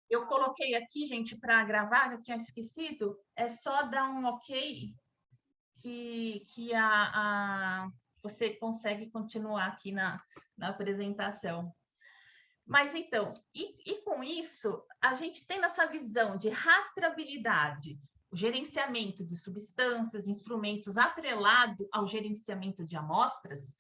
Eu coloquei aqui, gente, para gravar, já tinha esquecido, é só dar um ok que você consegue continuar aqui na apresentação. Mas então, e com isso, a gente tendo essa visão de rastreabilidade, o gerenciamento de substâncias, instrumentos atrelado ao gerenciamento de amostras,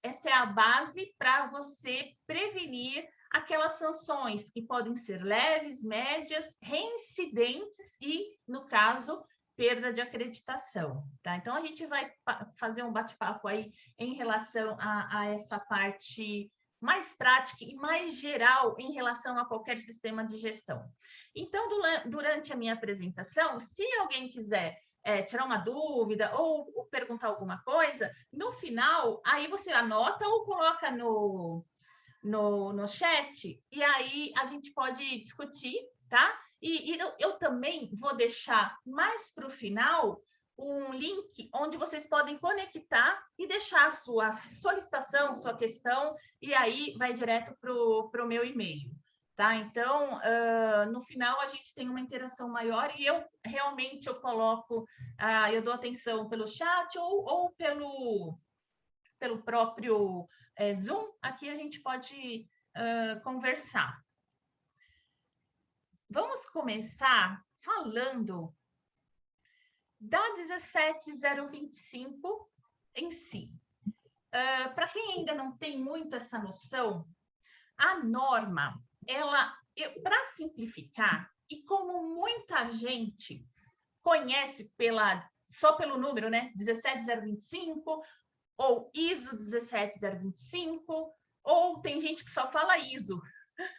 essa é a base para você prevenir aquelas sanções que podem ser leves, médias, reincidentes e, no caso, perda de acreditação. Tá? Então, a gente vai fazer um bate-papo aí em relação a essa parte mais prática e mais geral em relação a qualquer sistema de gestão. Então, durante a minha apresentação, se alguém quiser tirar uma dúvida ou perguntar alguma coisa, no final, aí você anota ou coloca no chat, e aí a gente pode discutir, tá? E eu também vou deixar mais para o final um link onde vocês podem conectar e deixar a sua solicitação, sua questão, e aí vai direto para o meu e-mail. Tá? Então, no final, a gente tem uma interação maior e eu realmente eu coloco, eu dou atenção pelo chat ou pelo próprio Zoom, aqui a gente pode conversar. Vamos começar falando da 17025 em si. Para quem ainda não tem muito essa noção, a norma, para simplificar, e como muita gente conhece só pelo número, né? 17025, ou ISO 17025, ou tem gente que só fala ISO,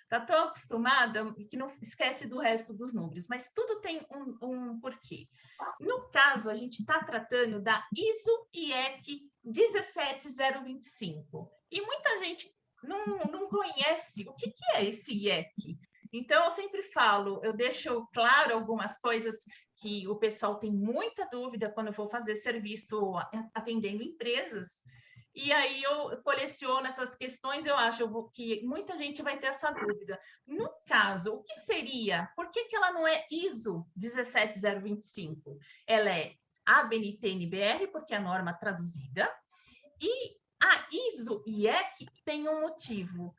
está tão acostumada que não esquece do resto dos números, mas tudo tem um porquê. No caso, a gente está tratando da ISO IEC 17025, e muita gente não conhece o que é esse IEC. Então, eu sempre falo, eu deixo claro algumas coisas que o pessoal tem muita dúvida quando eu vou fazer serviço atendendo empresas, e aí eu coleciono essas questões, eu acho que muita gente vai ter essa dúvida. No caso, o que seria? Por que ela não é ISO 17025? Ela é ABNT-NBR, porque é a norma traduzida, e a ISO IEC tem um motivo.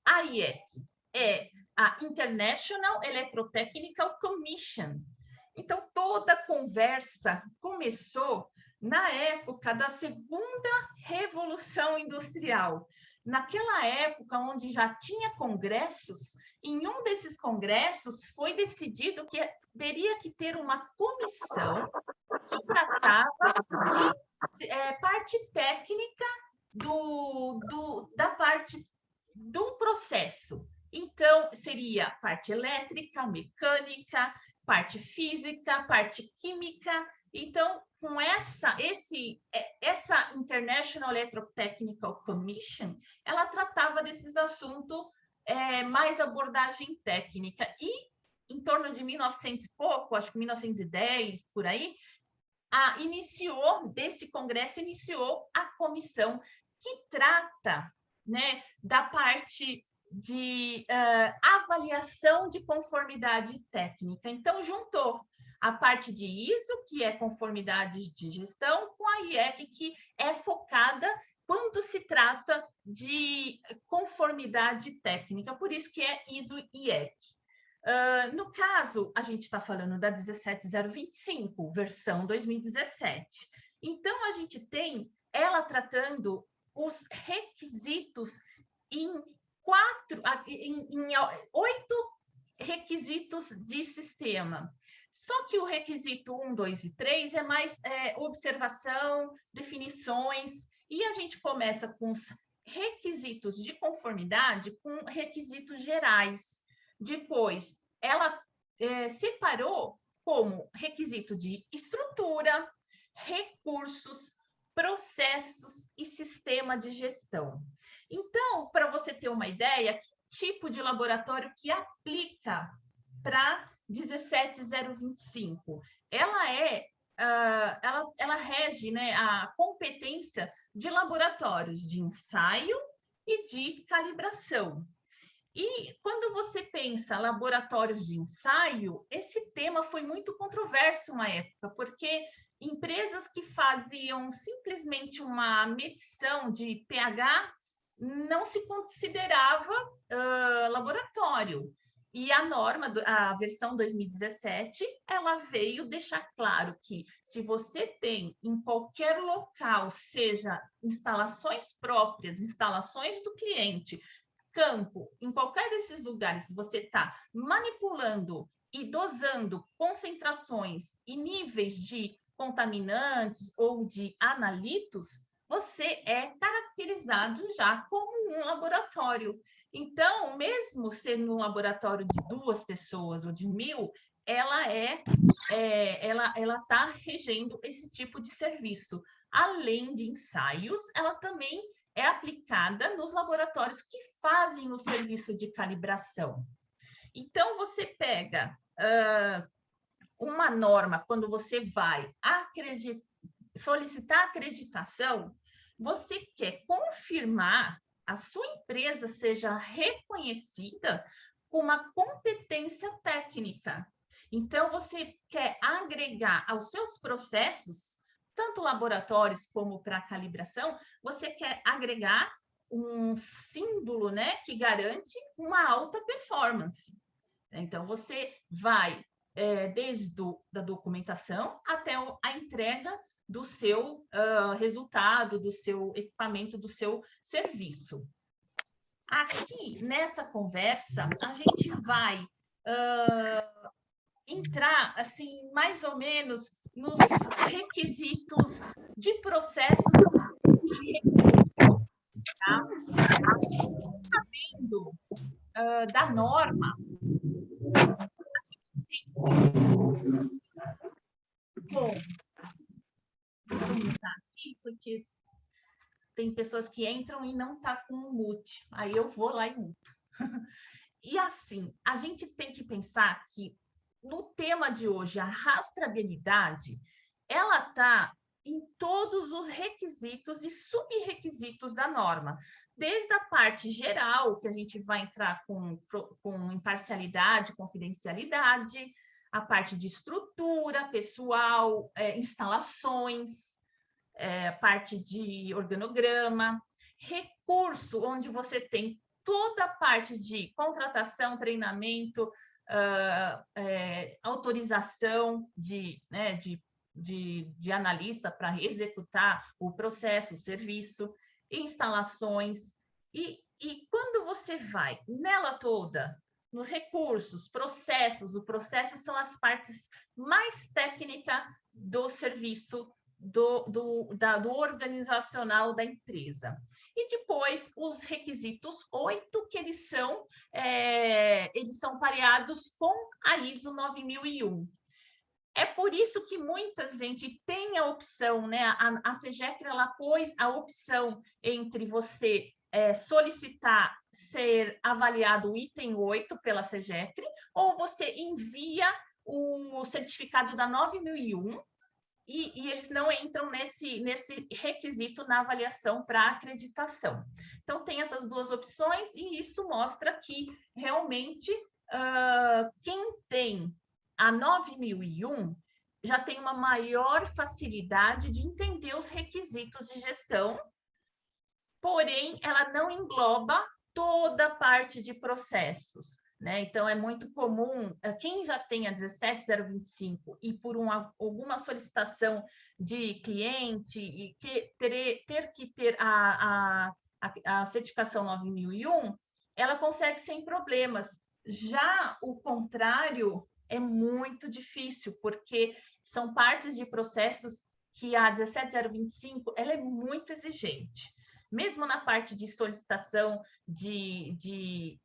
A IEC é a International Electrotechnical Commission. Então, toda a conversa começou na época da segunda Revolução Industrial. Naquela época, onde já tinha congressos, em um desses congressos foi decidido que teria que ter uma comissão que tratava de parte técnica da parte do processo. Então, seria parte elétrica, mecânica, parte física, parte química. Então, com essa International Electrotechnical Commission, ela tratava desses assuntos mais abordagem técnica. E em torno de 1900 e pouco, acho que 1910, por aí, desse congresso, iniciou a comissão que trata, né, da parte de avaliação de conformidade técnica. Então, juntou a parte de ISO, que é conformidades de gestão, com a IEC, que é focada quando se trata de conformidade técnica, por isso que é ISO IEC. No caso, a gente está falando da 17025, versão 2017. Então, a gente tem ela tratando os requisitos em 8 requisitos de sistema. Só que o requisito 1, 2 e 3 é mais observação, definições, e a gente começa com os requisitos de conformidade com requisitos gerais. Depois, ela separou como requisito de estrutura, recursos, processos e sistema de gestão. Então, para você ter uma ideia, que tipo de laboratório que aplica para 17025? Ela rege, né, a competência de laboratórios de ensaio e de calibração. E quando você pensa laboratórios de ensaio, esse tema foi muito controverso uma época, porque empresas que faziam simplesmente uma medição de pH não se considerava laboratório. E a norma, a versão 2017, ela veio deixar claro que se você tem em qualquer local, seja instalações próprias, instalações do cliente, campo, em qualquer desses lugares, se você está manipulando e dosando concentrações e níveis de contaminantes ou de analitos, você é caracterizado já como um laboratório. Então, mesmo sendo um laboratório de 2 pessoas ou de 1.000, ela está regendo esse tipo de serviço. Além de ensaios, ela também é aplicada nos laboratórios que fazem o serviço de calibração. Então, você pega uma norma, quando você vai solicitar acreditação, você quer confirmar a sua empresa seja reconhecida com uma competência técnica. Então, você quer agregar aos seus processos, tanto laboratórios como para calibração, você quer agregar um símbolo, né, que garante uma alta performance. Então, você vai desde da documentação até a entrega do seu resultado, do seu equipamento, do seu serviço. Aqui, nessa conversa, a gente vai entrar, assim, mais ou menos nos requisitos de processos de recurso, tá? Sabendo da norma, a gente tem... Bom, deixa eu mutar aqui, porque tem pessoas que entram e não tá com o mute. Aí eu vou lá e muto. E assim, a gente tem que pensar que no tema de hoje, a rastreabilidade, ela tá em todos os requisitos e subrequisitos da norma. Desde a parte geral, que a gente vai entrar com imparcialidade, confidencialidade, a parte de estrutura, pessoal, instalações, parte de organograma, recurso, onde você tem toda a parte de contratação, treinamento, autorização de analista para executar o processo, o serviço, instalações. E quando você vai nela toda, nos recursos, processos, o processo são as partes mais técnicas do serviço do organizacional da empresa. E depois os requisitos 8, que eles são pareados com a ISO 9001. É por isso que muita gente tem a opção, né? A SEGECR, ela pôs a opção entre você solicitar ser avaliado o item 8 pela SEGECR, ou você envia o certificado da 9001, e eles não entram nesse requisito na avaliação para acreditação. Então, tem essas duas opções, e isso mostra que, realmente, quem tem a 9001 já tem uma maior facilidade de entender os requisitos de gestão, porém, ela não engloba toda a parte de processos. Né? Então, é muito comum, quem já tem a 17025 e por alguma solicitação de cliente e ter que ter a certificação 9001, ela consegue sem problemas. Já o contrário é muito difícil, porque são partes de processos que a 17025 ela é muito exigente. Mesmo na parte de solicitação de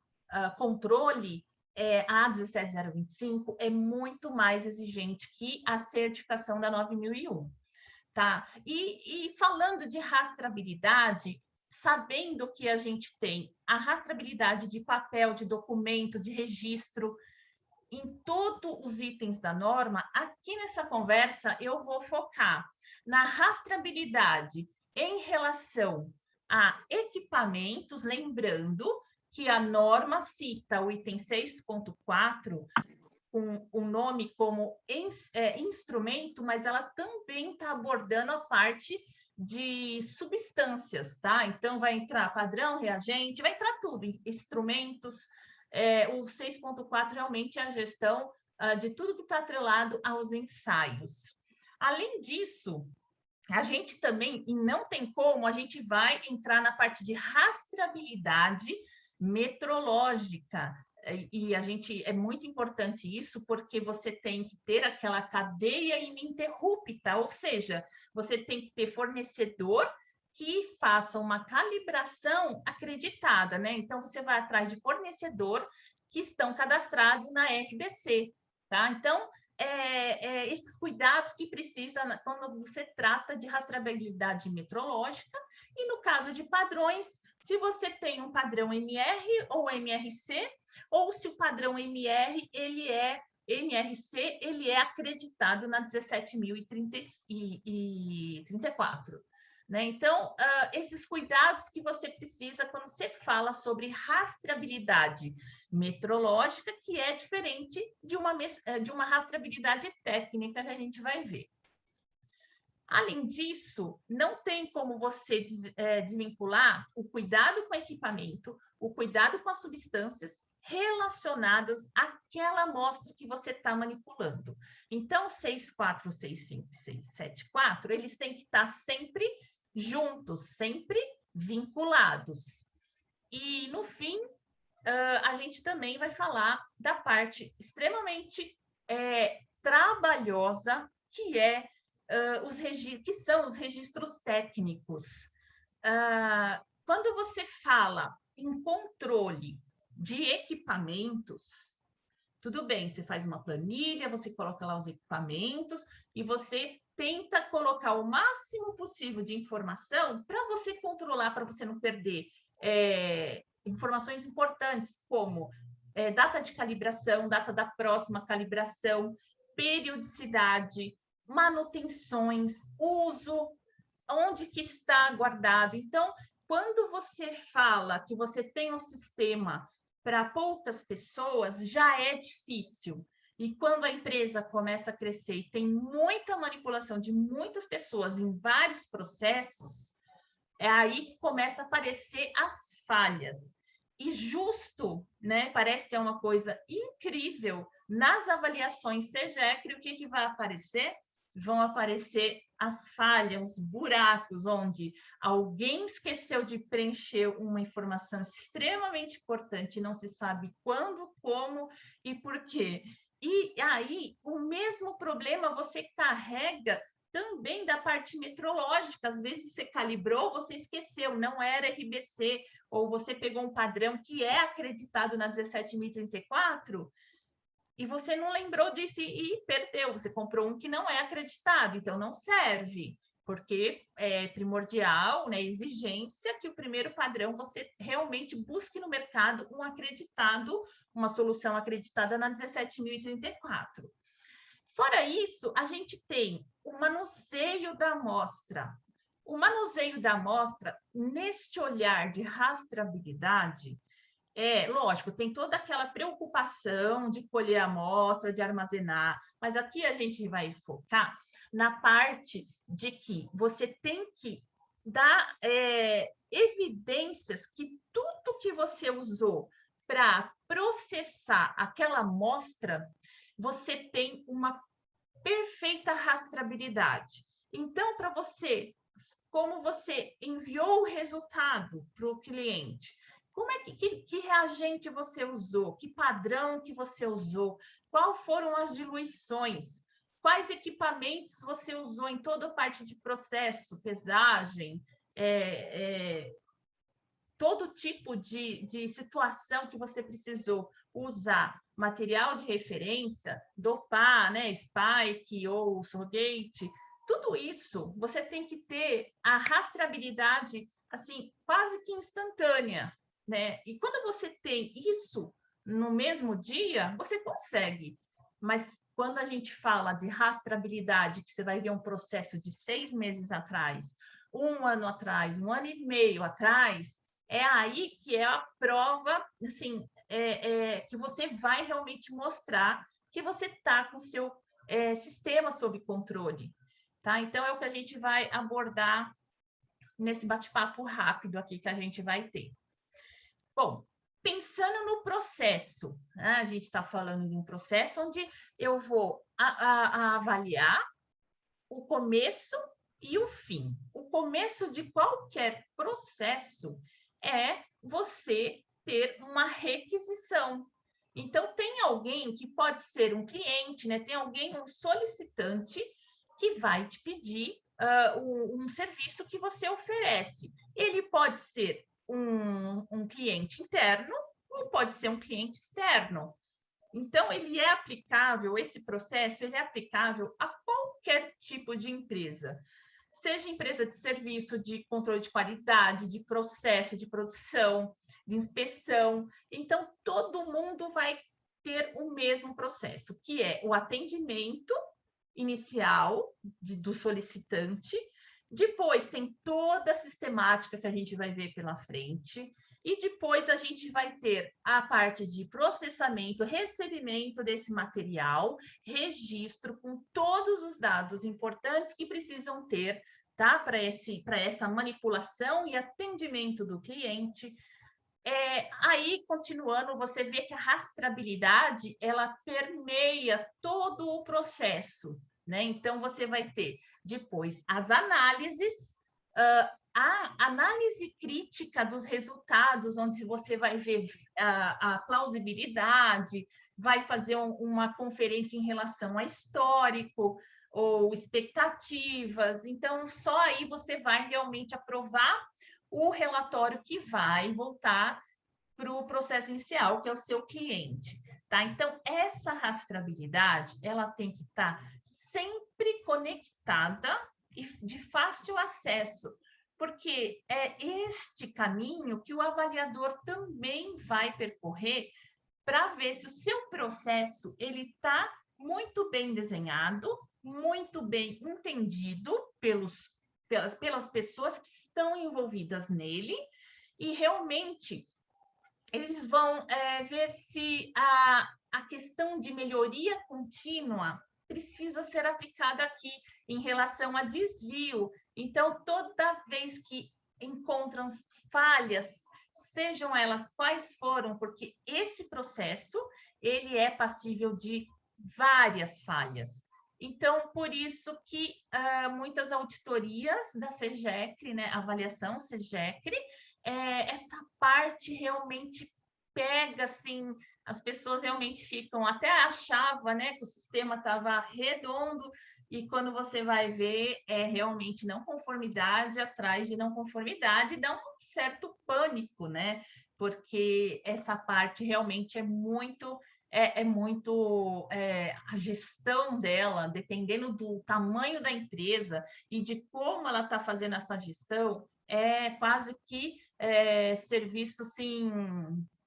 controle, a 17025 é muito mais exigente que a certificação da 9001, tá? E falando de rastreabilidade, sabendo que a gente tem a rastreabilidade de papel, de documento, de registro, em todos os itens da norma, aqui nessa conversa eu vou focar na rastreabilidade em relação a equipamentos, lembrando que a norma cita o item 6.4 com o nome como instrumento, mas ela também está abordando a parte de substâncias, tá? Então, vai entrar padrão, reagente, vai entrar tudo, instrumentos. O 6.4 realmente é a gestão de tudo que está atrelado aos ensaios. Além disso, a gente também, e não tem como, a gente vai entrar na parte de rastreabilidade metrológica. E a gente é muito importante isso, porque você tem que ter aquela cadeia ininterrupta, ou seja, você tem que ter fornecedor que faça uma calibração acreditada, né? Então, você vai atrás de fornecedor que estão cadastrados na RBC, tá? Então, esses cuidados que precisa quando você trata de rastreabilidade metrológica, e no caso de padrões, se você tem um padrão MR ou MRC, ou se o padrão MRC, ele é acreditado na 17.034. Né? Então, esses cuidados que você precisa quando você fala sobre rastreabilidade metrológica, que é diferente de uma rastreabilidade técnica que a gente vai ver. Além disso, não tem como você desvincular o cuidado com o equipamento, o cuidado com as substâncias relacionadas àquela amostra que você está manipulando. Então, 6.4, 6.5, 6.7.4, eles têm que estar sempre juntos, sempre vinculados. E, no fim, a gente também vai falar da parte extremamente trabalhosa, que que são os registros técnicos. Quando você fala em controle de equipamentos, tudo bem, você faz uma planilha, você coloca lá os equipamentos e você tenta colocar o máximo possível de informação para você controlar, para você não perder informações importantes, como data de calibração, data da próxima calibração, periodicidade, manutenções, uso, onde que está guardado. Então, quando você fala que você tem um sistema para poucas pessoas, já é difícil. E quando a empresa começa a crescer e tem muita manipulação de muitas pessoas em vários processos, é aí que começa a aparecer as falhas. E justo, né? Parece que é uma coisa incrível. Nas avaliações CGECRI, o que vai aparecer? Vão aparecer as falhas, os buracos, onde alguém esqueceu de preencher uma informação extremamente importante, não se sabe quando, como e por quê. E aí, o mesmo problema você carrega também da parte metrológica. Às vezes você calibrou, você esqueceu, não era RBC, ou você pegou um padrão que é acreditado na 17.034 e você não lembrou disso e perdeu. Você comprou um que não é acreditado, então não serve, porque é primordial, né, exigência que o primeiro padrão você realmente busque no mercado um acreditado, uma solução acreditada na 17.034. Fora isso, a gente tem o manuseio da amostra. O manuseio da amostra, neste olhar de rastreabilidade, lógico, tem toda aquela preocupação de colher a amostra, de armazenar, mas aqui a gente vai focar na parte de que você tem que dar evidências que tudo que você usou para processar aquela amostra, você tem uma perfeita rastreabilidade. Então, para você, como você enviou o resultado para o cliente, como é que reagente você usou, que padrão que você usou, qual foram as diluições, quais equipamentos você usou em toda a parte de processo, pesagem, todo tipo de situação que você precisou usar material de referência, dopar, né, Spike ou Surrogate, tudo isso você tem que ter a rastreabilidade assim quase que instantânea, né? E quando você tem isso no mesmo dia, você consegue. Mas quando a gente fala de rastreabilidade, que você vai ver um processo de 6 meses atrás, 1 ano atrás, 1 ano e meio atrás, É aí que é a prova, assim, que você vai realmente mostrar que você está com o seu sistema sob controle, tá? Então, é o que a gente vai abordar nesse bate-papo rápido aqui que a gente vai ter. Bom, pensando no processo, né? A gente está falando de um processo onde eu vou a avaliar o começo e o fim. O começo de qualquer processo é você ter uma requisição. Então, tem alguém que pode ser um cliente, né? Tem alguém, um solicitante, que vai te pedir um serviço que você oferece. Ele pode ser um cliente interno ou pode ser um cliente externo. Então, ele é aplicável, esse processo, ele é aplicável a qualquer tipo de empresa. Seja empresa de serviço, de controle de qualidade, de processo, de produção, de inspeção. Então, todo mundo vai ter o mesmo processo, que é o atendimento inicial do solicitante, depois tem toda a sistemática que a gente vai ver pela frente, e depois a gente vai ter a parte de processamento, recebimento desse material, registro com todos os dados importantes que precisam ter, tá? Para essa manipulação e atendimento do cliente. Aí, continuando, você vê que a rastreabilidade, ela permeia todo o processo, né? Então, você vai ter depois as análises, a análise crítica dos resultados, onde você vai ver a plausibilidade, vai fazer uma conferência em relação a histórico ou expectativas. Então, só aí você vai realmente aprovar o relatório que vai voltar para o processo inicial, que é o seu cliente, tá? Então, essa rastreabilidade, ela tem que estar sempre conectada e de fácil acesso, porque é este caminho que o avaliador também vai percorrer para ver se o seu processo ele está muito bem desenhado, muito bem entendido pelas pessoas que estão envolvidas nele, e realmente eles vão ver se a questão de melhoria contínua precisa ser aplicada aqui em relação a desvio. Então, toda vez que encontram falhas, sejam elas quais foram, porque esse processo ele é passível de várias falhas. Então, por isso que muitas auditorias da SEGECRE, né, avaliação SEGECRE, essa parte realmente pega, assim, as pessoas realmente ficam, até achava, né, que o sistema estava redondo, e quando você vai ver, é realmente não conformidade atrás de não conformidade, dá um certo pânico, né, porque essa parte realmente é muito a gestão dela, dependendo do tamanho da empresa e de como ela está fazendo essa gestão, é quase que serviço, sim,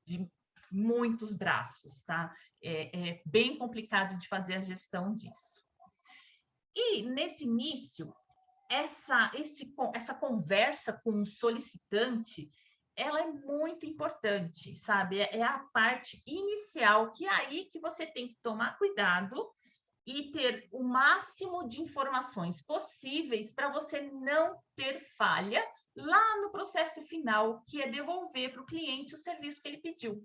de muitos braços, tá? É bem complicado de fazer a gestão disso. E, nesse início, essa conversa com o solicitante, ela é muito importante, sabe? É a parte inicial, que é aí que você tem que tomar cuidado e ter o máximo de informações possíveis para você não ter falha lá no processo final, que é devolver para o cliente o serviço que ele pediu.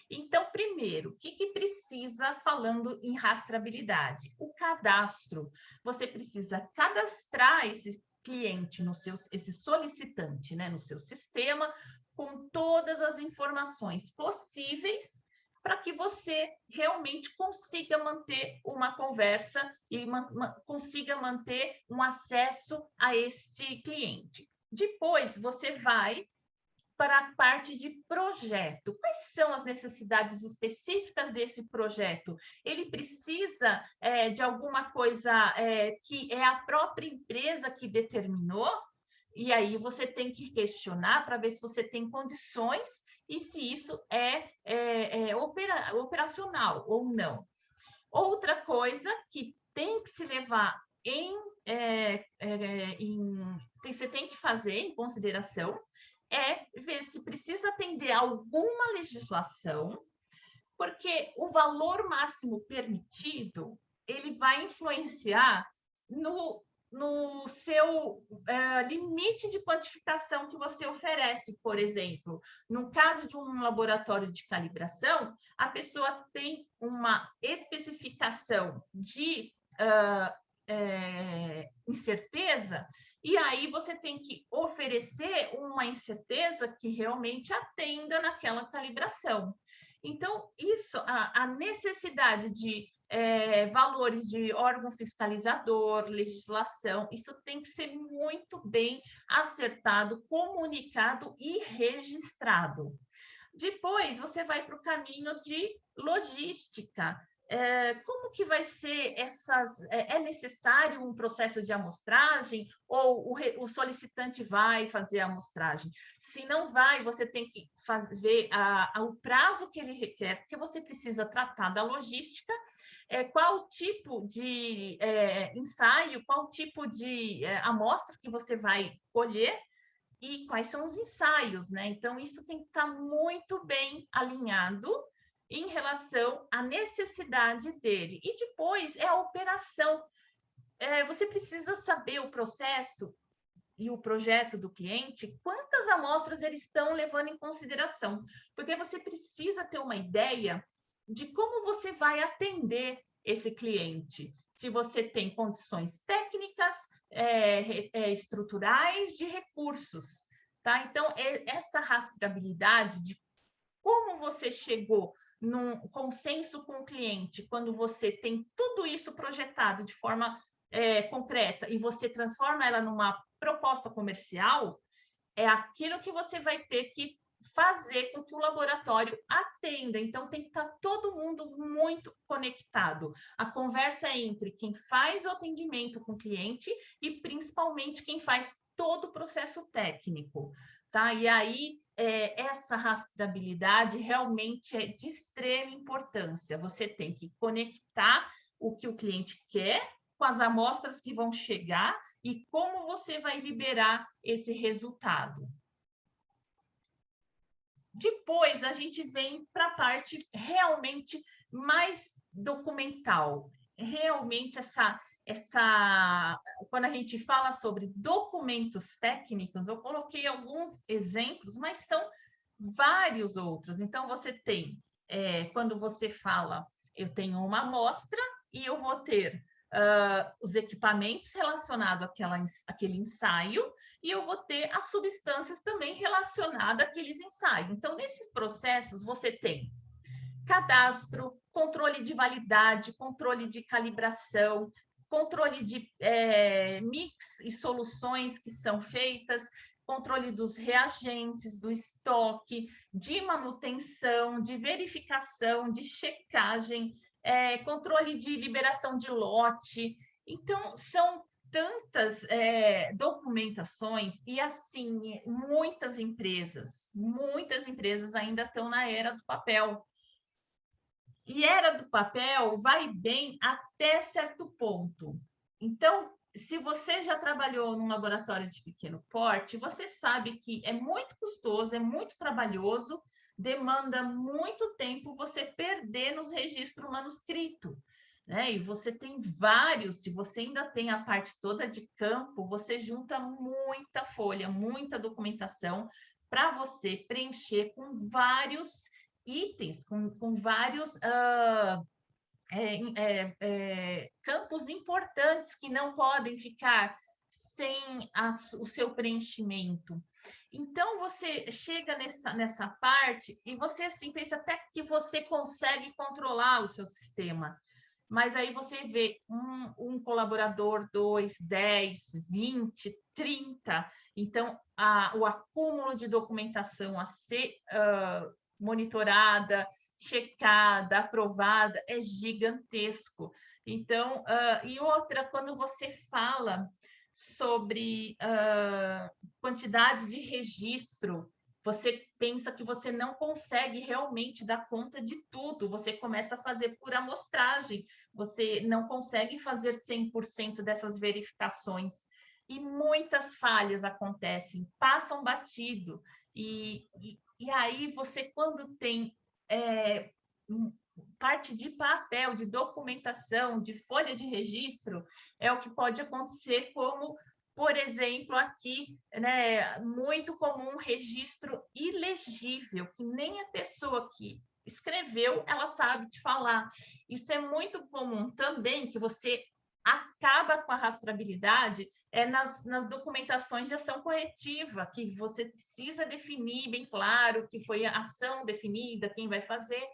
Então, primeiro, o que precisa falando em rastreabilidade? O cadastro. Você precisa cadastrar esse cliente esse solicitante, né, no seu sistema, com todas as informações possíveis para que você realmente consiga manter uma conversa e consiga manter um acesso a esse cliente. Depois, você vai para a parte de projeto. Quais são as necessidades específicas desse projeto? Ele precisa de alguma coisa que é a própria empresa que determinou? E aí você tem que questionar para ver se você tem condições e se isso operacional ou não. Outra coisa que tem que se levar você tem que fazer em consideração é ver se precisa atender a alguma legislação, porque o valor máximo permitido, ele vai influenciar no seu limite de quantificação que você oferece. Por exemplo, no caso de um laboratório de calibração, a pessoa tem uma especificação de incerteza, e aí você tem que oferecer uma incerteza que realmente atenda naquela calibração. Então, isso, a necessidade de valores de órgão fiscalizador, legislação, isso tem que ser muito bem acertado, comunicado e registrado. Depois, você vai para o caminho de logística. Como que vai ser essas... É necessário um processo de amostragem ou o solicitante vai fazer a amostragem? Se não vai, você tem que ver o prazo que ele requer, porque você precisa tratar da logística, qual tipo de ensaio, qual tipo de amostra que você vai colher, e quais são os ensaios, né? Então, isso tem que estar muito bem alinhado em relação à necessidade dele. E depois é a operação. Você precisa saber o processo e o projeto do cliente, quantas amostras eles estão levando em consideração, porque você precisa ter uma ideia de como você vai atender esse cliente. Se você tem condições técnicas, estruturais, de recursos, tá? Então, essa rastreabilidade de como você chegou num consenso com o cliente, quando você tem tudo isso projetado de forma concreta e você transforma ela numa proposta comercial, é aquilo que você vai ter que fazer com que o laboratório atenda. Então, tem que estar todo mundo muito conectado. A conversa é entre quem faz o atendimento com o cliente e, principalmente, quem faz todo o processo técnico, tá? E aí, essa rastreabilidade realmente é de extrema importância. Você tem que conectar o que o cliente quer com as amostras que vão chegar e como você vai liberar esse resultado. Depois, a gente vem para a parte realmente mais documental. Realmente, quando a gente fala sobre documentos técnicos, eu coloquei alguns exemplos, mas são vários outros. Então, você tem, quando você fala, eu tenho uma amostra e eu vou ter os equipamentos relacionados àquele ensaio, e eu vou ter as substâncias também relacionadas àqueles ensaios. Então, nesses processos, você tem cadastro, controle de validade, controle de calibração, controle de mix e soluções que são feitas, controle dos reagentes, do estoque, de manutenção, de verificação, de checagem, controle de liberação de lote. Então, são tantas documentações e, assim, muitas empresas ainda estão na era do papel. E era do papel vai bem até certo ponto. Então, se você já trabalhou num laboratório de pequeno porte, você sabe que é muito custoso, é muito trabalhoso, demanda muito tempo você perder nos registros manuscrito, né? E você tem vários, se você ainda tem a parte toda de campo, você junta muita folha, muita documentação para você preencher com vários itens, com vários campos importantes que não podem ficar sem o seu preenchimento. Então, você chega nessa parte e você assim pensa até que você consegue controlar o seu sistema. Mas aí você vê um colaborador, 2, 10, 20, 30. Então, o acúmulo de documentação a ser monitorada, checada, aprovada, é gigantesco. Então, e outra, quando você fala sobre quantidade de registro, você pensa que você não consegue realmente dar conta de tudo, você começa a fazer por amostragem, você não consegue fazer 100% dessas verificações. E muitas falhas acontecem, passam batido. E aí você, quando tem parte de papel, de documentação, de folha de registro, é o que pode acontecer, como, por exemplo, aqui, né, muito comum registro ilegível, que nem a pessoa que escreveu, ela sabe te falar. Isso é muito comum também, que você acaba com a rastreabilidade nas documentações de ação corretiva, que você precisa definir bem claro que foi a ação definida, quem vai fazer,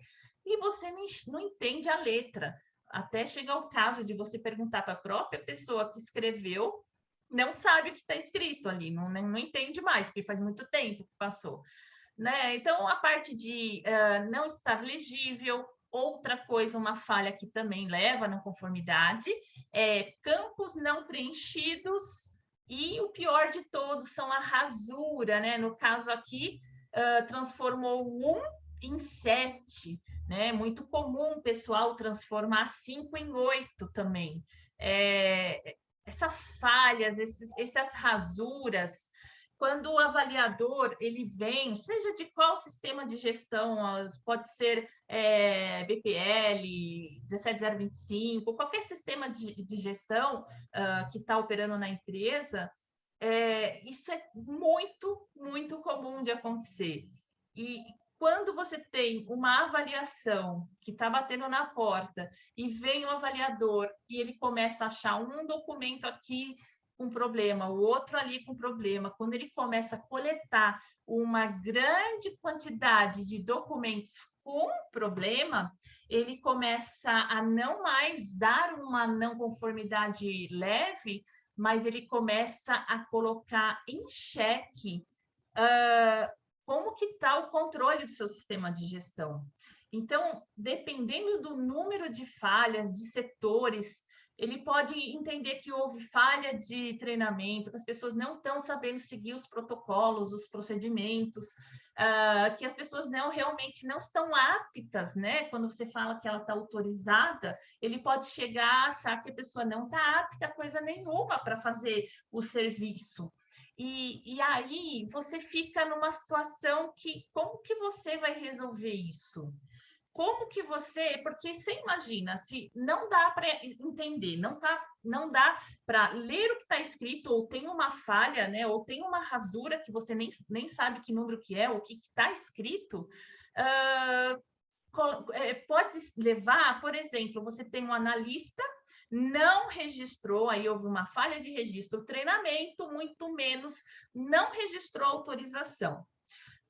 e você não entende a letra. Até chegar o caso de você perguntar para a própria pessoa que escreveu, não sabe o que está escrito ali, não entende mais, porque faz muito tempo que passou. Né? Então, a parte de não estar legível, outra coisa, uma falha que também leva à não conformidade, é campos não preenchidos, e o pior de todos são a rasura, né? No caso aqui, transformou 1 em 7, né? Muito comum o pessoal transformar 5 em 8 também. Essas falhas, essas rasuras, quando o avaliador ele vem, seja de qual sistema de gestão, pode ser BPL, 17025, qualquer sistema de gestão que está operando na empresa, isso é muito, muito comum de acontecer. E quando você tem uma avaliação que está batendo na porta e vem o avaliador e ele começa a achar um documento aqui com problema, o outro ali com problema, quando ele começa a coletar uma grande quantidade de documentos com problema, ele começa a não mais dar uma não conformidade leve, mas ele começa a colocar em xeque como que está o controle do seu sistema de gestão. Então, dependendo do número de falhas, de setores, ele pode entender que houve falha de treinamento, que as pessoas não estão sabendo seguir os protocolos, os procedimentos, que as pessoas realmente não estão aptas, né? Quando você fala que ela está autorizada, ele pode chegar a achar que a pessoa não está apta a coisa nenhuma para fazer o serviço. E aí você fica numa situação que, como que você vai resolver isso? Como que você, porque você imagina, se não dá para entender, não dá para ler o que está escrito, ou tem uma falha, né, ou tem uma rasura que você nem sabe que número que é, ou o que está escrito, pode levar, por exemplo, você tem um analista, não registrou, aí houve uma falha de registro, treinamento, muito menos, não registrou autorização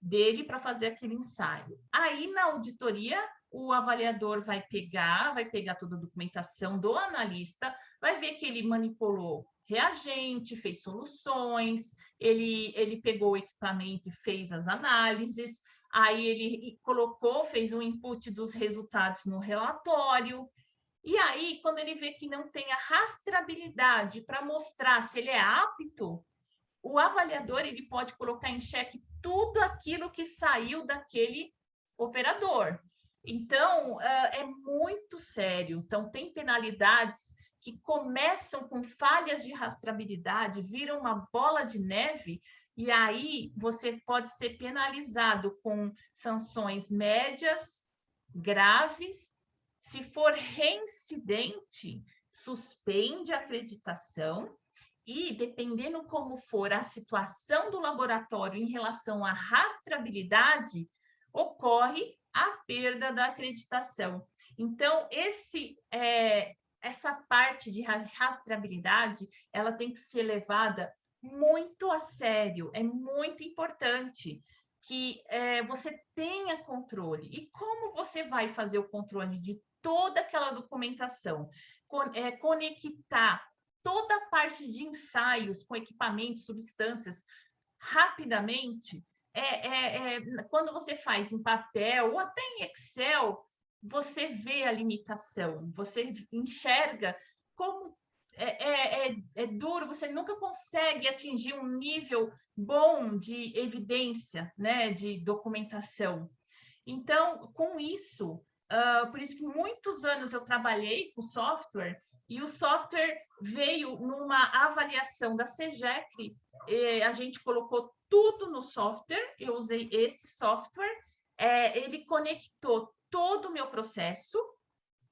dele para fazer aquele ensaio. Aí, na auditoria, o avaliador vai pegar toda a documentação do analista, vai ver que ele manipulou reagente, fez soluções, ele pegou o equipamento e fez as análises, aí ele colocou, fez um input dos resultados no relatório, e aí, quando ele vê que não tem a rastreabilidade para mostrar se ele é apto, o avaliador ele pode colocar em xeque tudo aquilo que saiu daquele operador. Então, é muito sério. Então, tem penalidades que começam com falhas de rastreabilidade, viram uma bola de neve, e aí você pode ser penalizado com sanções médias, graves. Se for reincidente, suspende a acreditação. E, dependendo como for a situação do laboratório em relação à rastreabilidade, ocorre a perda da acreditação. Então, essa parte de rastreabilidade, ela tem que ser levada muito a sério, é muito importante que você tenha controle. E como você vai fazer o controle de toda aquela documentação? Conectar toda a parte de ensaios com equipamentos, substâncias, rapidamente, quando você faz em papel ou até em Excel, você vê a limitação, você enxerga como é duro, você nunca consegue atingir um nível bom de evidência, né, de documentação. Então, com isso, por isso que muitos anos eu trabalhei com software, e o software veio numa avaliação da SEGEC, a gente colocou tudo no software, eu usei esse software, ele conectou todo o meu processo,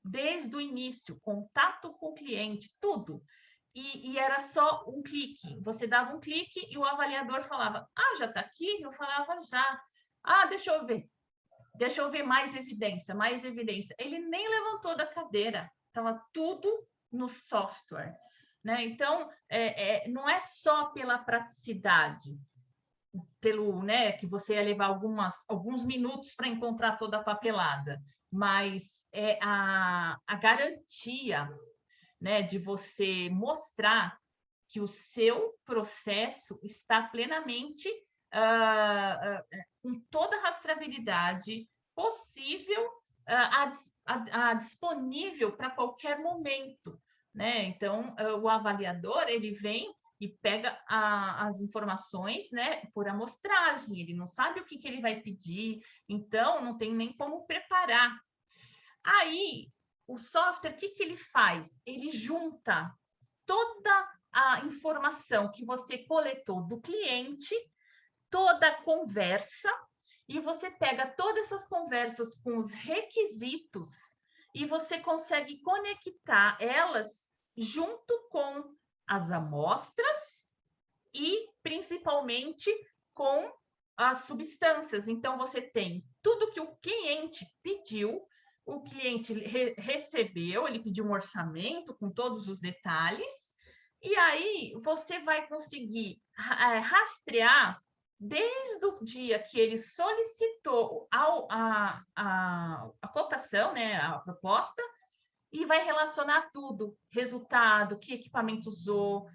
desde o início, contato com o cliente, tudo. E era só um clique. Você dava um clique e o avaliador falava, já está aqui? Eu falava, já. Deixa eu ver. Deixa eu ver mais evidência, mais evidência. Ele nem levantou da cadeira, estava tudo no software. Né? Então, não é só pela praticidade, pelo, né, que você ia levar alguns minutos para encontrar toda a papelada, mas é a garantia, né, de você mostrar que o seu processo está plenamente com toda a rastreabilidade possível, disponível para qualquer momento, né? Então, o avaliador, ele vem e pega as informações, né, por amostragem, ele não sabe o que ele vai pedir, então não tem nem como preparar. Aí, o software, o que ele faz? Ele junta toda a informação que você coletou do cliente, toda a conversa, e você pega todas essas conversas com os requisitos e você consegue conectar elas junto com as amostras e, principalmente, com as substâncias. Então, você tem tudo que o cliente pediu, o cliente recebeu, ele pediu um orçamento com todos os detalhes, e aí você vai conseguir rastrear desde o dia que ele solicitou a cotação, né, a proposta, e vai relacionar tudo, resultado, que equipamento usou.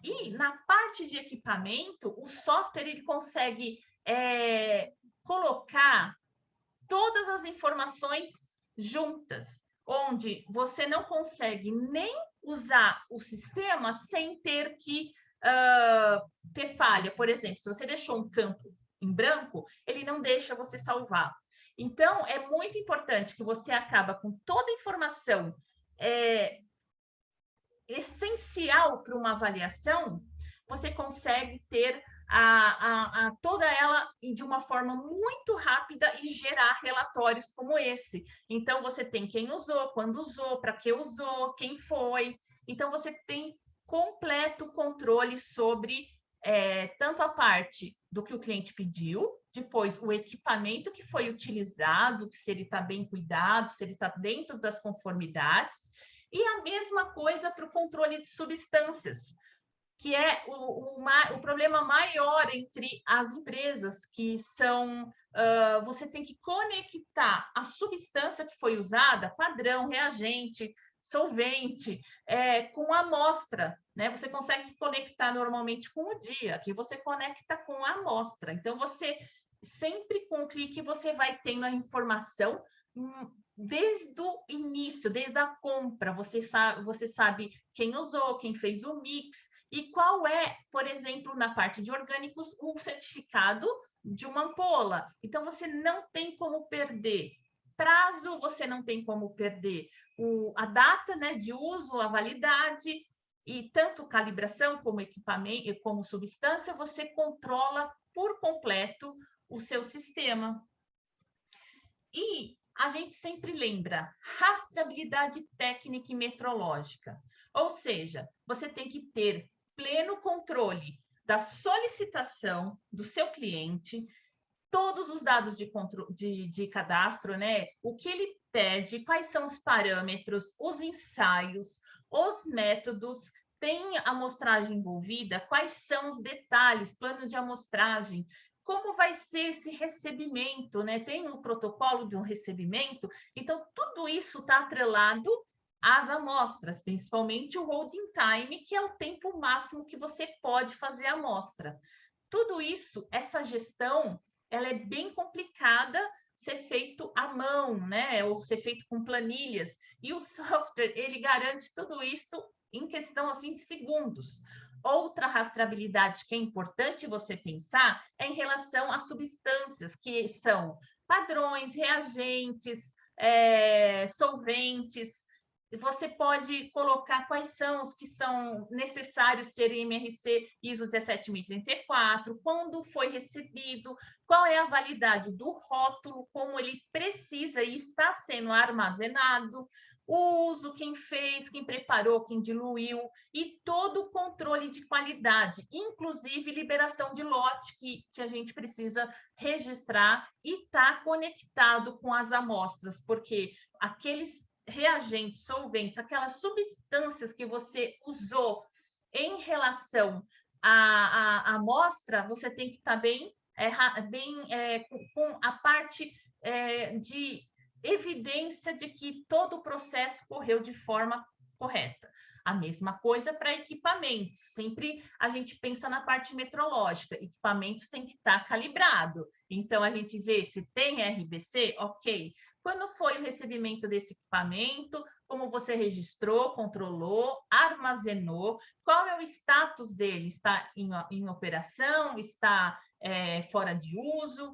E na parte de equipamento, o software ele consegue colocar todas as informações juntas, onde você não consegue nem usar o sistema sem ter que ter falha. Por exemplo, se você deixou um campo em branco, ele não deixa você salvar. Então, é muito importante que você acaba com toda a informação essencial para uma avaliação, você consegue ter toda ela de uma forma muito rápida e gerar relatórios como esse. Então, você tem quem usou, quando usou, para que usou, quem foi. Então, você tem completo controle sobre tanto a parte do que o cliente pediu, depois o equipamento que foi utilizado, se ele está bem cuidado, se ele está dentro das conformidades, e a mesma coisa para o controle de substâncias, que é o problema maior entre as empresas, que são, você tem que conectar a substância que foi usada, padrão, reagente, solvente, com a amostra, né? Você consegue conectar normalmente com o dia, aqui você conecta com a amostra. Então, você sempre com um clique você vai tendo a informação desde o início, desde a compra, você sabe quem usou, quem fez o mix e qual é, por exemplo, na parte de orgânicos, um certificado de uma ampola. Então, você não tem como perder prazo, você não tem como perder a data, né, de uso, a validade, e tanto calibração como equipamento, como substância, você controla por completo o seu sistema. E a gente sempre lembra rastreabilidade técnica e metrológica, ou seja, você tem que ter pleno controle da solicitação do seu cliente, todos os dados de cadastro, né? O que ele pede, quais são os parâmetros, os ensaios, os métodos, tem amostragem envolvida, quais são os detalhes, plano de amostragem, como vai ser esse recebimento, né? Tem um protocolo de um recebimento, então tudo isso está atrelado às amostras, principalmente o holding time, que é o tempo máximo que você pode fazer a amostra. Tudo isso, essa gestão, ela é bem complicada ser feito à mão, né? Ou ser feito com planilhas. E o software, ele garante tudo isso em questão assim de segundos. Outra rastreabilidade que é importante você pensar é em relação às substâncias, que são padrões, reagentes, solventes. Você pode colocar quais são os que são necessários serem MRC ISO 17034, quando foi recebido, qual é a validade do rótulo, como ele precisa e está sendo armazenado, o uso, quem fez, quem preparou, quem diluiu, e todo o controle de qualidade, inclusive liberação de lote, que a gente precisa registrar e estar conectado com as amostras, porque aqueles reagentes, solventes, aquelas substâncias que você usou em relação à amostra, você tem que estar bem, com a parte de evidência de que todo o processo correu de forma correta. A mesma coisa para equipamentos. Sempre a gente pensa na parte metrológica. Equipamentos tem que estar calibrado. Então, a gente vê se tem RBC, ok. Quando foi o recebimento desse equipamento, como você registrou, controlou, armazenou, qual é o status dele? Está em operação? Está fora de uso?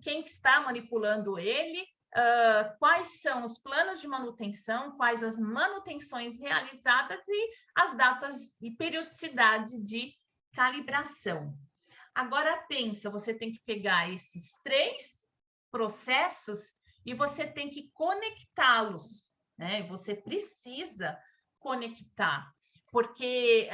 Quem está manipulando ele? Quais são os planos de manutenção, quais as manutenções realizadas e as datas e periodicidade de calibração. Agora, pensa, você tem que pegar esses 3 processos e você tem que conectá-los, né? Você precisa conectar, porque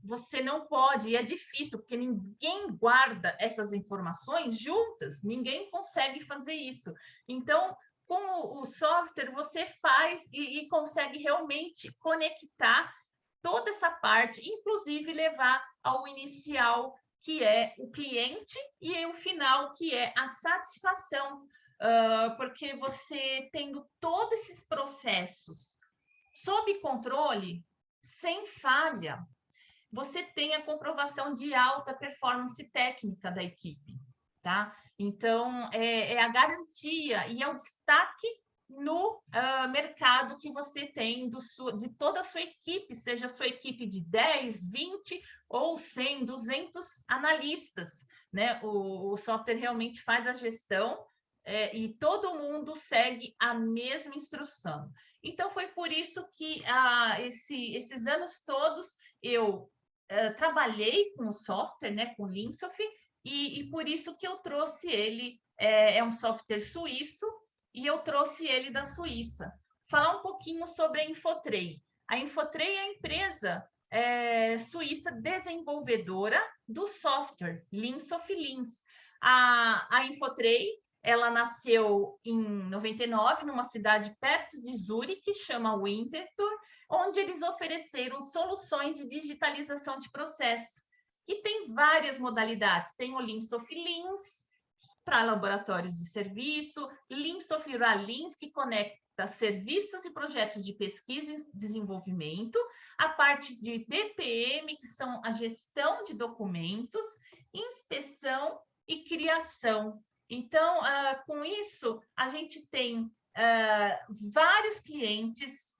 você não pode, e é difícil, porque ninguém guarda essas informações juntas, ninguém consegue fazer isso. Então, com o software, você faz e consegue realmente conectar toda essa parte, inclusive levar ao inicial, que é o cliente, e o final, que é a satisfação, porque você tendo todos esses processos sob controle, sem falha, você tem a comprovação de alta performance técnica da equipe, tá? Então, é a garantia e é o destaque no mercado que você tem de toda a sua equipe, seja a sua equipe de 10, 20 ou 100, 200 analistas, né? O software realmente faz a gestão e todo mundo segue a mesma instrução. Então, foi por isso que esses anos todos eu trabalhei com o software, né, com o Linsoft, e por isso que eu trouxe ele, é um software suíço, e eu trouxe ele da Suíça. Falar um pouquinho sobre a Infotray. A Infotray é a empresa suíça desenvolvedora do software Linsoft Lins. A Infotray, ela nasceu em 99, numa cidade perto de Zurique, chama Winterthur, onde eles ofereceram soluções de digitalização de processo, que tem várias modalidades. Tem o Linsoft Lins, para laboratórios de serviço, Linsoft Ralins, que conecta serviços e projetos de pesquisa e desenvolvimento, a parte de BPM, que são a gestão de documentos, inspeção e criação. Então, com isso, a gente tem vários clientes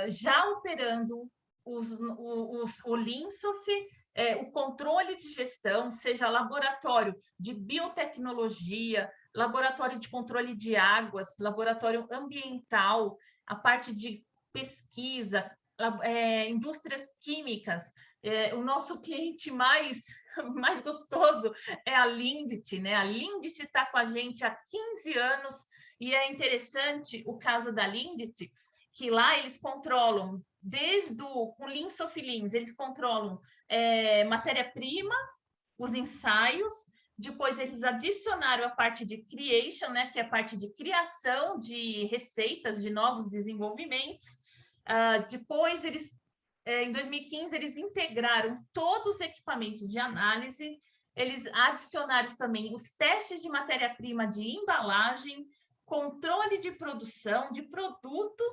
já operando o Linsoft, o controle de gestão, seja laboratório de biotecnologia, laboratório de controle de águas, laboratório ambiental, a parte de pesquisa, indústrias químicas. O nosso cliente mais gostoso é a Lindt, né? A Lindt está com a gente há 15 anos e é interessante o caso da Lindt, que lá eles controlam, desde o Linsoft Lins, eles controlam matéria-prima, os ensaios, depois eles adicionaram a parte de creation, né, que é a parte de criação de receitas, de novos desenvolvimentos. Depois, em 2015, eles integraram todos os equipamentos de análise, eles adicionaram também os testes de matéria-prima de embalagem, controle de produção, de produto,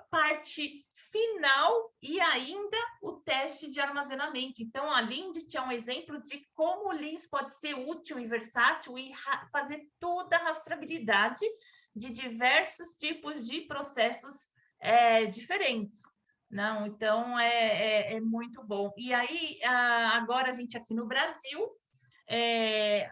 parte final e ainda o teste de armazenamento. Então, a Lindt é um exemplo de como o Lins pode ser útil e versátil e fazer toda a rastreabilidade de diversos tipos de processos diferentes. Não, então é muito bom. E aí, agora a gente aqui no Brasil,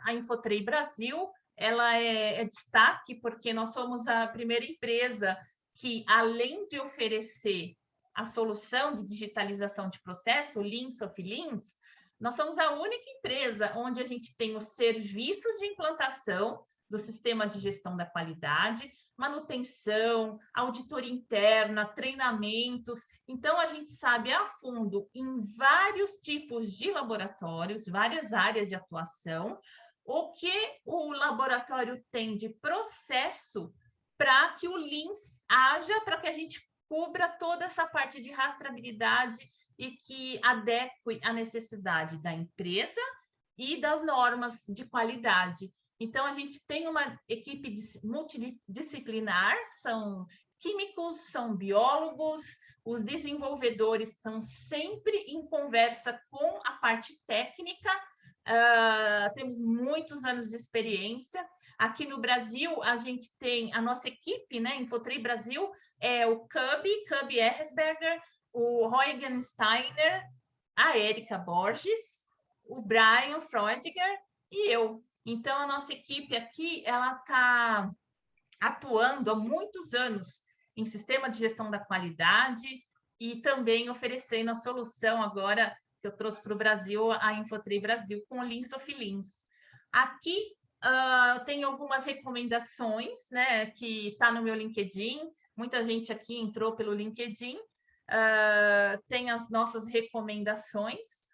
a Infotray Brasil, ela é destaque porque nós somos a primeira empresa que, além de oferecer a solução de digitalização de processo, o Lean Soft Leans, nós somos a única empresa onde a gente tem os serviços de implantação do sistema de gestão da qualidade, manutenção, auditoria interna, treinamentos. Então, a gente sabe a fundo em vários tipos de laboratórios, várias áreas de atuação, o que o laboratório tem de processo para que o Lean haja, para que a gente cubra toda essa parte de rastreabilidade e que adeque à necessidade da empresa e das normas de qualidade. Então, a gente tem uma equipe multidisciplinar, são químicos, são biólogos, os desenvolvedores estão sempre em conversa com a parte técnica, temos muitos anos de experiência. Aqui no Brasil, a gente tem a nossa equipe, né, Infotri Brasil, é o Cubby Ehresberger, o Huygen Steiner, a Érica Borges, o Brian Freudiger e eu. Então, a nossa equipe aqui, ela está atuando há muitos anos em sistema de gestão da qualidade e também oferecendo a solução agora que eu trouxe para o Brasil, a Infotri Brasil, com o Lean Soft Leans. Aqui tem algumas recomendações, né, que está no meu LinkedIn, muita gente aqui entrou pelo LinkedIn, tem as nossas recomendações,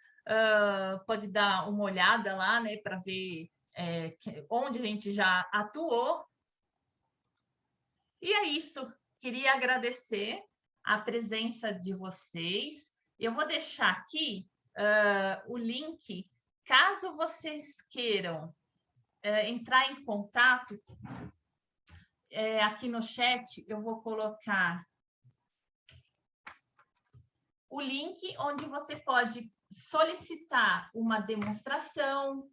pode dar uma olhada lá, né, para ver onde a gente já atuou. E é isso, queria agradecer a presença de vocês. Eu vou deixar aqui o link, caso vocês queiram entrar em contato, aqui no chat eu vou colocar o link onde você pode solicitar uma demonstração,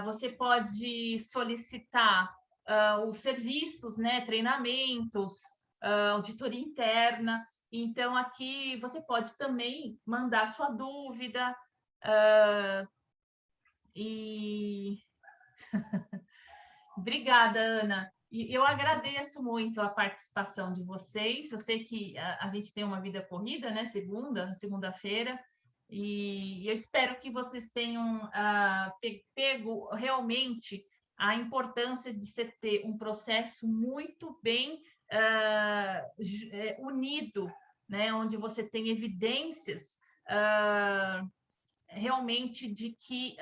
você pode solicitar os serviços, né, treinamentos, auditoria interna. Então, aqui você pode também mandar sua dúvida. Obrigada, Ana. E eu agradeço muito a participação de vocês. Eu sei que a gente tem uma vida corrida, né? Segunda-feira, e eu espero que vocês tenham pego realmente a importância de você ter um processo muito bem unido, né? Onde você tem evidências realmente de que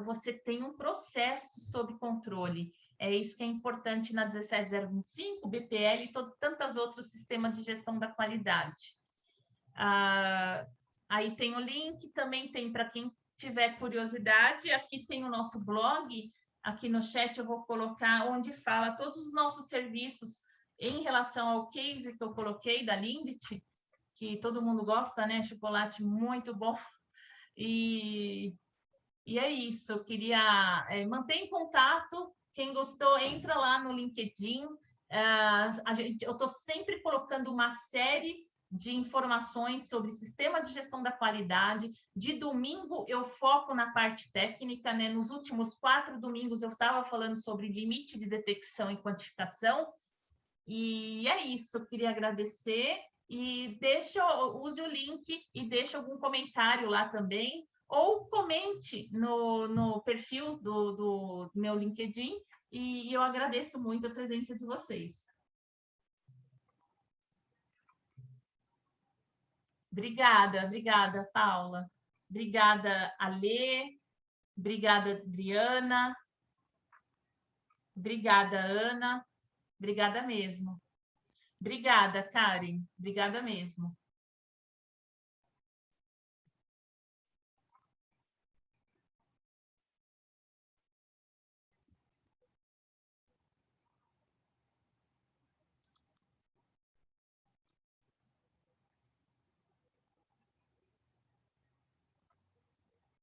você tem um processo sob controle. É isso que é importante na 17025, BPL e tantos outros sistemas de gestão da qualidade. Aí tem o link, também tem para quem tiver curiosidade, aqui tem o nosso blog, aqui no chat eu vou colocar onde fala todos os nossos serviços em relação ao case que eu coloquei da Lindt, que todo mundo gosta, né? Chocolate muito bom. E é isso, eu queria manter em contato. Quem gostou, entra lá no LinkedIn. Eu estou sempre colocando uma série de informações sobre sistema de gestão da qualidade. De domingo, eu foco na parte técnica, né? Nos últimos 4 domingos, eu estava falando sobre limite de detecção e quantificação. E é isso, eu queria agradecer. E use o link e deixe algum comentário lá também, ou comente no perfil do meu LinkedIn, e eu agradeço muito a presença de vocês. Obrigada, Paula. Obrigada, Alê. Obrigada, Adriana. Obrigada, Ana. Obrigada mesmo. Obrigada, Karen. Obrigada mesmo.